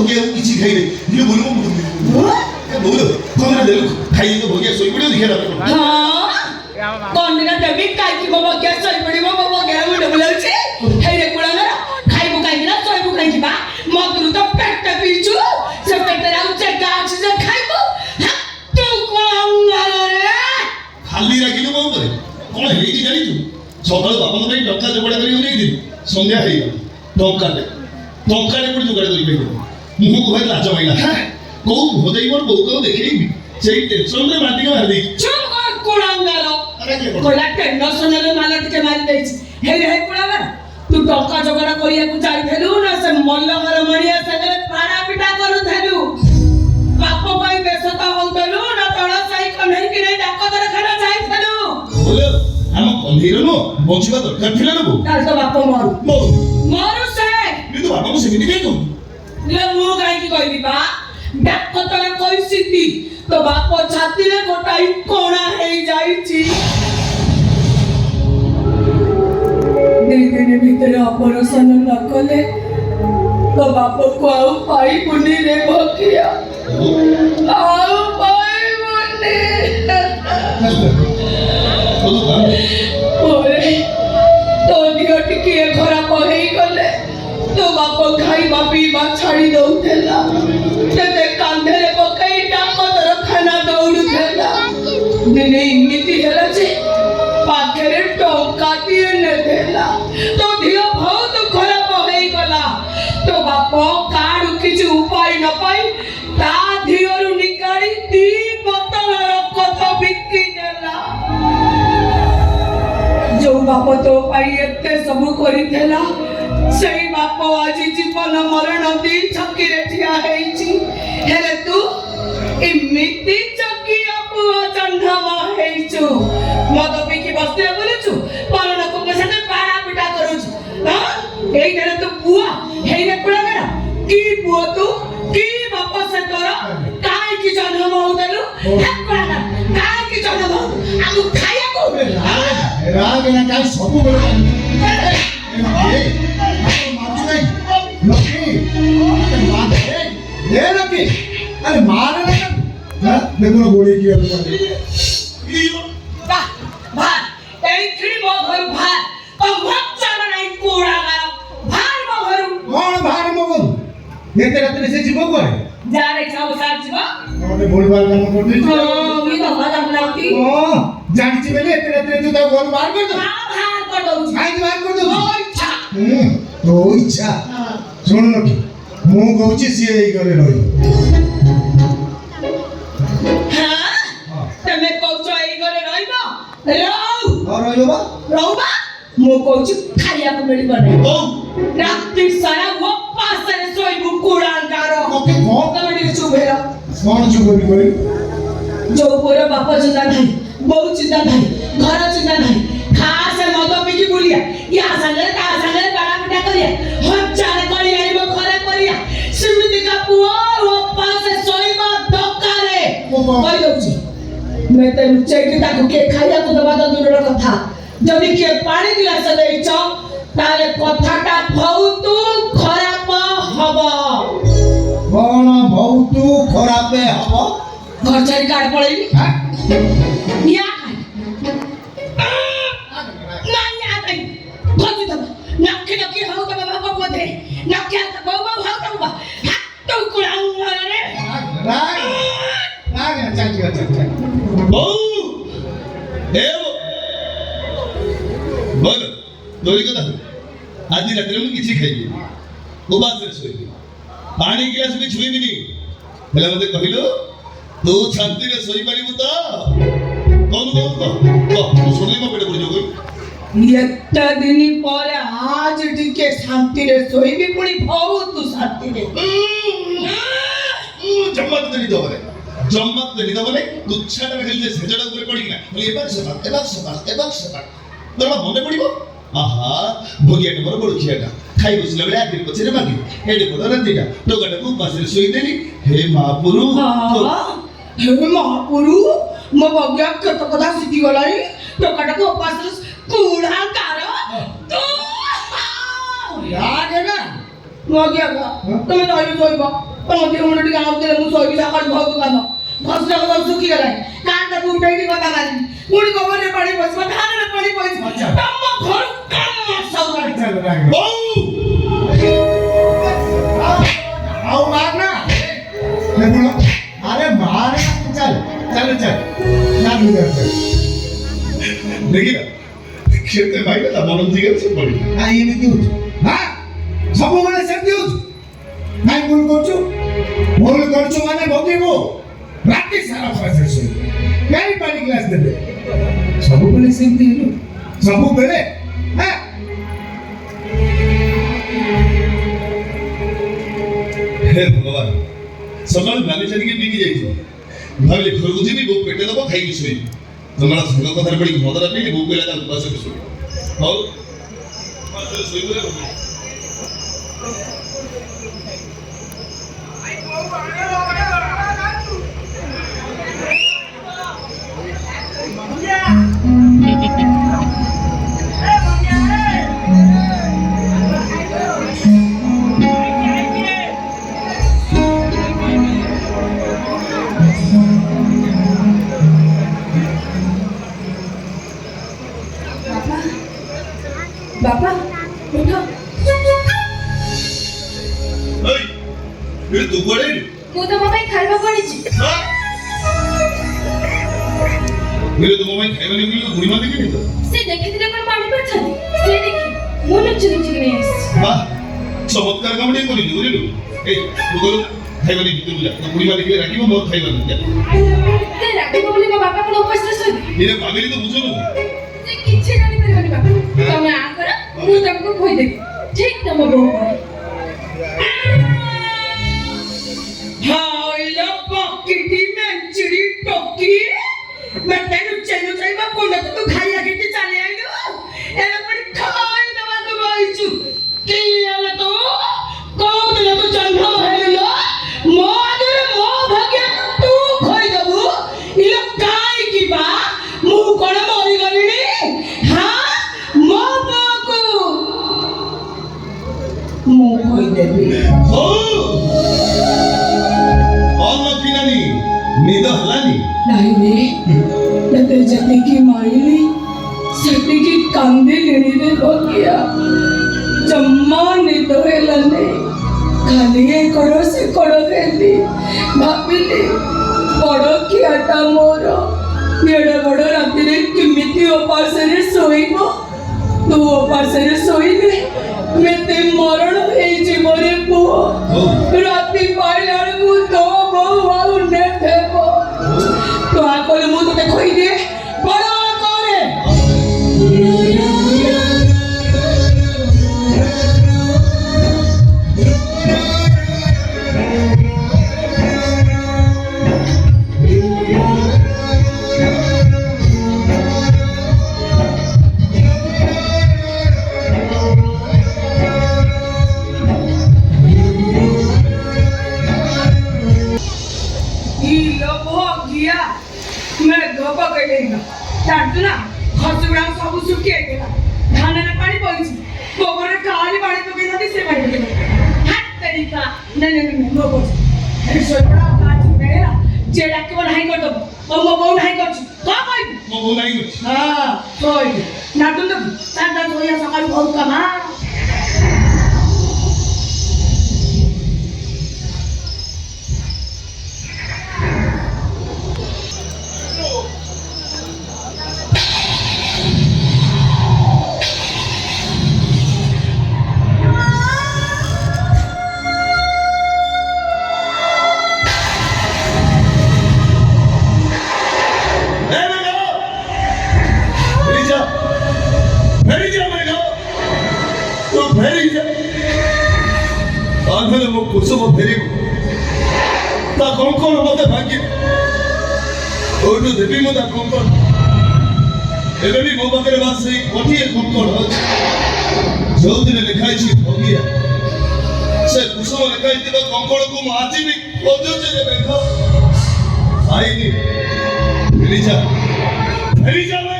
ଭଗିଆ କିଛି ଖାଇଲେ ଦିଅ ବୋଲ ବୋଲ କଣ ଦେଲୁ ଖାଇ ତ ଭଗିଆ ଶୋଇ ପଡ଼ିବ ଦେଖିଆ ହଁ କଣ୍ଡିନା ଦେବି କାଇକି ମୋ ଭଗିଆ ଶୋଇ ପଡ଼ିବ ମୋ ଭଗିଆ ମୁଣ୍ଡ ବୁଲାଉଛି ହେଇରେ କୁଳଙ୍ଗର ଖାଇବୁ କାହିଁକି ନା ଶୋଇବୁ କାହିଁକି ବା ମଧୁରୁ ତ ପେଟ ପିଇଛୁ ସେ ପେଟରେ ଆଉ ଚେକା ଅଛି ଯେ ଖାଇବୁ ତୁ କୁଳଙ୍ଗରରେ ଖାଲି ରାଗିଲୁ ମୋ ଉପରେ କଣ ହେଇଛି ଜାଣିଛୁ ସକାଳୁ ବାପାଙ୍କ ପାଇଁ ଟଙ୍କା ଯୋଗାଡ଼ କରି ନେଇଥିଲି ସନ୍ଧ୍ୟା ହେଇଗଲା ଟଙ୍କାଟେ କୋଉଠି ଯୋଗାଡ଼ କରି ପାଇଲି ମୁହଁକୁ ଭାରି ଲାଜ ମାଇଲା କୋଉ ଭୋଦେଇ ମୋର ବୋଉ କଉ ଦେଖେଇବି ସେଇ ଟେନସନରେ ମାଟିକି ମାରି ଦେଇଛି ଚୁପ କର କୁଳଙ୍ଗର କହିଲା ଟେନସନରେ ମାଲା ଟିକେ ମାରି ଦେଇଛି ହେଇ କୁଳଙ୍ଗର ତୁ ଟଙ୍କା ଯୋଗାଡ଼ କରିବାକୁ ଯାଇଥିଲୁ ନା ସେ ମଲ୍ଲଘର ମଣିଆ ସାଙ୍ଗରେ ପାରା ପିଟା କରୁଥିଲୁ ବାପ ପାଇଁ ବେସତ ହଉଥିଲୁ ନା ତଳ ସାହି କହ୍ନେଇକି ନେଇ ଡାକ୍ତରଖାନା ଯାଇଥିଲୁ ଆମ କନ୍ଧେଇର ନୁହଁ ବଞ୍ଚିବା ଦରକାର ଥିଲା ନା ବୋଉ ତାହେଲେ ତ ବାପ ମରୁ ସେ ତୁ ବାପାକୁ ସେମିତି କାହିଁ କହୁ ମୁଁ କାହିଁକି କହିବି ବା ଡାକ୍ତର କହିସିନ୍ତି ତୋ ବାପ ଛାତିରେ ଗୋଟାଇ କଣା ହେଇଯାଇଛି 2 ଦିନ ଭିତରେ ଅପରେସନ ନ କଲେ ତୋ ବାପକୁ ଆଉ ପାଇବୁନି ରେ ଭଗିଆ ଆଉ ପାଇବୁନି ଓରେ ତୋ ଦିହ ଟିକିଏ ଖରାପ ହେଇଗଲେ ତୋ ବାପ ଖାଇବା ପିଇବା ଛାଡ଼ି ଦଉଥିଲା ତତେ କାନ୍ଧରେ ପକାଇ ଡାକ୍ତରଖାନା ଦୌଡୁଥିଲା ଦିନେ ଏମିତି ହେଲା ଯେ ପାଖରେ ଟଙ୍କାଟିଏ ନଥିଲା ତୋ ଦିହ ବହୁତ ଖରାପ ହେଇଗଲା ତୋ ବାପ କାର୍ଡ କିଛି ଉପାୟ ନ ପାଇ ତା ଦିହରୁ ନିକାଳି 2 ବୋତଲ ରକ୍ତ ବିକି ଦେଲା ଯୋଉ ବାପ ତୋ ପାଇଁ ଏତେ ସବୁ କରିଥିଲା ସେଇ ବାପ ଆଜି ଜୀବନ ମରଣ ଦି ଛକିରେ ଠିଆ ହେଇଛି ହେଲେ ତୁ ଏମିତି ଚକିଆ ପୁଅ ଚନ୍ଦାମ ହେଇଛୁ ମଦ ପିଇକି ବସିଲେ ବୁଲୁଛୁ ପର ଲୋକଙ୍କ ସାଙ୍ଗେ ପାରା ପିଟା କରୁଛୁ এইখানে তো পুয়া হেইরে কুড়াবে না কি পুয়া তু কি বাপ সে তোর কাই কি জন্ম হউতলু এক কুড়াবে কাই কি জন্ম আমু খাইয়া কো রাগ না কাই সবু বেলে এই মারছু নাই লকি মার দে লকি আরে মার না দেখো গোড়ি কি হবে বাহ বাহ এই থ্রি মগর ভাত পমচ্চানা নাই কুড়া গার ভাই মগর কোন ভাই মগর এতে রাতে সে জীব করে যারে খাও সার জীব ওরে ভুলভাল কাম করতে আমি তো বাদাম লাউতি ও জানিছি বলে এতে রাতে তুই তা বল বার কর দে ভাত কর দউছি খাই বার কর দে ও ইচ্ছা তো ইচ্ছা শুন লকি মু কହୁছি সিଏ এই ঘরে রই તમે કહો છો এই ઘરે રહીબ રહું রইবা રહું ମୁଁ କହୁଛି ଖାଇବାକୁ ମିଳିବ ନାହିଁ ଓ ରାତି ସାରା ଉପାସରେ ଶୋଇବୁ କୁଳାଙ୍ଗାର ଓକେ କଣ ତମେ ଟିକେ ଚୁପ ହେଲ କଣ ଚୁପ କରି ଯୋଉ ପୁଅର ବାପ ଚିନ୍ତା ନାହିଁ ବୋଉ ଚିନ୍ତା ନାହିଁ ଘର ଚିନ୍ତା ନାହିଁ ଖାସ ମଦ ପିକି ବୁଲିଆ ୟା ସାଙ୍ଗରେ ତା ସାଙ୍ଗରେ ବାଡ଼ା ପିଟା କରିଆ ହଜାରେ କଳି ଆଣିବ ଘରେ କରିଆ ସେମିତିକା ପୁଅ ଉପାସରେ ଶୋଇବା ଦରକାରେ କହିଦଉଛି ମୁଁ ଏତେ ଲୁଚେଇକି ତାକୁ କିଏ ଖାଇବାକୁ ଦେବା ତ ଦୂରର କଥା ଯଦି କିଏ ପାଣି ଗ୍ଲାସ ଦେଇଛ ତାହେଲେ କଥାଟା ବହୁତ ଖରାପ ହବ କଣ ବହୁତ ଖରାପ ହବ ଘର ଛାଡ଼ି କାର୍ଡ ପଳେଇବି ନିଆ ନଖି ନଖି ହଉ ତମ ବାପ ବୋଧେ ନଖି ବୋଉ ବୋଉ ହଉ ତମ ହାତ କୁଳାଙ୍ଗରେ ବୋଉ बोल दोरी कथा आज रात में किसी खाइबी उपास रे सोइबी पानी गिलास भी छुईबी नी बेला मते कहिलो तू शांति रे सोई परिबु तो कौन तो सुनले म पेट पड़ जो एत्ता दिन पर आज टिके शांति रे सोइबी पुणी बहुत शांति रे जम्मत देनी दबले तुच्छाटा खेलते सेजडा ऊपर पड़ी ना एबार से तोरा मने पड़िबो आहा भगियाटा मोर बड़ खियाटा खाई बसला बेले आदिर पछरे मागी एडे बड़ रातिटा टोगाटा को पासरे सोई देली हे महापुरु मो बग्या कत कथा सिटी गलाई टोगाटा को पासरे कुड़ा कार तो याद है ना मग्या का तुम नई सोइबो ତମ ଦେହ ମୁଣ୍ଡ ଟିକେ ଆଉଥିଲେ ମୁଁ ଶୋଇବି ସକାଳୁ ବହୁତ କାମ ଘଷା ସବୁ ଶୁଖିଗଲାଣି କାନଟାକୁ ଉଠେଇକି କଥା ମାରିବି ପୁଣି ଗୋବରରେ ପାଣି ପଶିବ ଧାନରେ ପାଣି ପଶିବ ତମ ଘର କାମ ସବୁ ବୋଉ आओ मारना देखो अरे मार चल चल चल ना इधर से देखी ना खेते भाई ना मन ठीक আছে পড়ি ना ये नहीं दियो हां सब माने सब दियो নাই ভুল করছো মানে ভোগিবো রাতে সারা ফ্রাস্ট্রেশন কেন পানি গ্লাস দেবে ସବୁବେଳେ ସେମିତି ହେଲୁ ସବୁବେଳେ হ্যাঁ हे भगवान सकाल गाली चलिके बिकी जाइछो भाबले घरକୁ ଯିବି ବୋଉ ପେଟେ ଦବ ଖାଇକି ଶୋଇବି ତମର ସାଙ୍ଗ କଥାରେ ପଡି ମଦରା ପିଇଲି ବୋଉ କହିଲା ତା ଉପାସ ଶୋଇ ହଉ ମାତ୍ର ଶୋଇବରେ ବାପା ଉଠ ଏଇ ଏ ତୁ କୁଆଡେ ମୁଁ ତମ ପାଇଁ ଖାଇବା କରିଛି मेरे तो मोबाइल खाइबा नहीं मिलो बुढ़ी मां देखी तो ସେ ଦେଖିଥିଲେ କଣ ପାଣି ପଡିଛନ୍ତି ସେ ଦେଖି ମୁଁ ଲୁଚି ଲୁଚି ନେଇ ଆସିଛି वाह चमत्कार काम नहीं करी बुझिलु ए तू गलो खाइबा नहीं ভিতর যা বুড়ি মাं দেখি রাখিব মোর খাইবা না যা ସେ ରାଗିବ ବୋଲି ମୋ ବାପା କଣ ଉପବାସରେ ଶୋଇବେ ଏରେ ଭାବିଲି ତ ବୁଝୁନୁ ସେ କିଛି ଜାଣିପାରିବନି ବାପା ତମେ ଆ କର ମୁଁ ତମକୁ ଖୋଇଦେବି ଠିକ ତମ ବୋଉ ପରି हाय लो पॉकेटी मेंचड़ी टोकी मैं तेनु चेनु चाहिबा कोन तू खाइया केटी चले आइलो एला पड़ी खाई दवा तो बाइचु की आला तो कोन ले तो जन्म हेलो मोदे मो भाग्य तू खोई दबु इलो काय की बा मु कोन मरी गलिनी हां मो बाकू मु खोई देबी ओ ऑलकिनानी निद हलानी नहीं रे लते जति की माइली सती की कांदे लेने दे हो गया जम्मा निद हेलने खाली ए कड़ो से कड़ो हेली भाबिली बड़ कियाटा मोर एडे बड़ राति रे किमिति उपास रे सोइबो तू उपास रे सोइले मेते मरण हे जीवरे पो राति पाइला को तो बहु आउ ने फेबो तो आकोले मु तो खोई दे बड़ा करे मैं धोपा कइलेना जानतु ना खसुड़ा सब सुखी गेला धान रे पानी पइछि गोबर काली पानी पकई नदी से पानी पकई हाथ तरीका नहीं मो बोल अरे सोपड़ा काज मेरा जे डाके बन हाई कर दो ओ मो बोन हाई कर का कहि मो बोल नहीं कुछ हां कोई नाटुन तो सादा सोया सकाळ बहुत कमा कुसुम फेरी ता कंकण मते भाग्य ओटू देवी मो ता कंकण एबे भी मो पाखरे बास सेई कोठिए कंकण अछि जोदिने लिखाई छी भगिया से कुसुम लिखाई दिबा कंकण को मु आजि भी खोजुछि रे देखो आईनी फेरी जा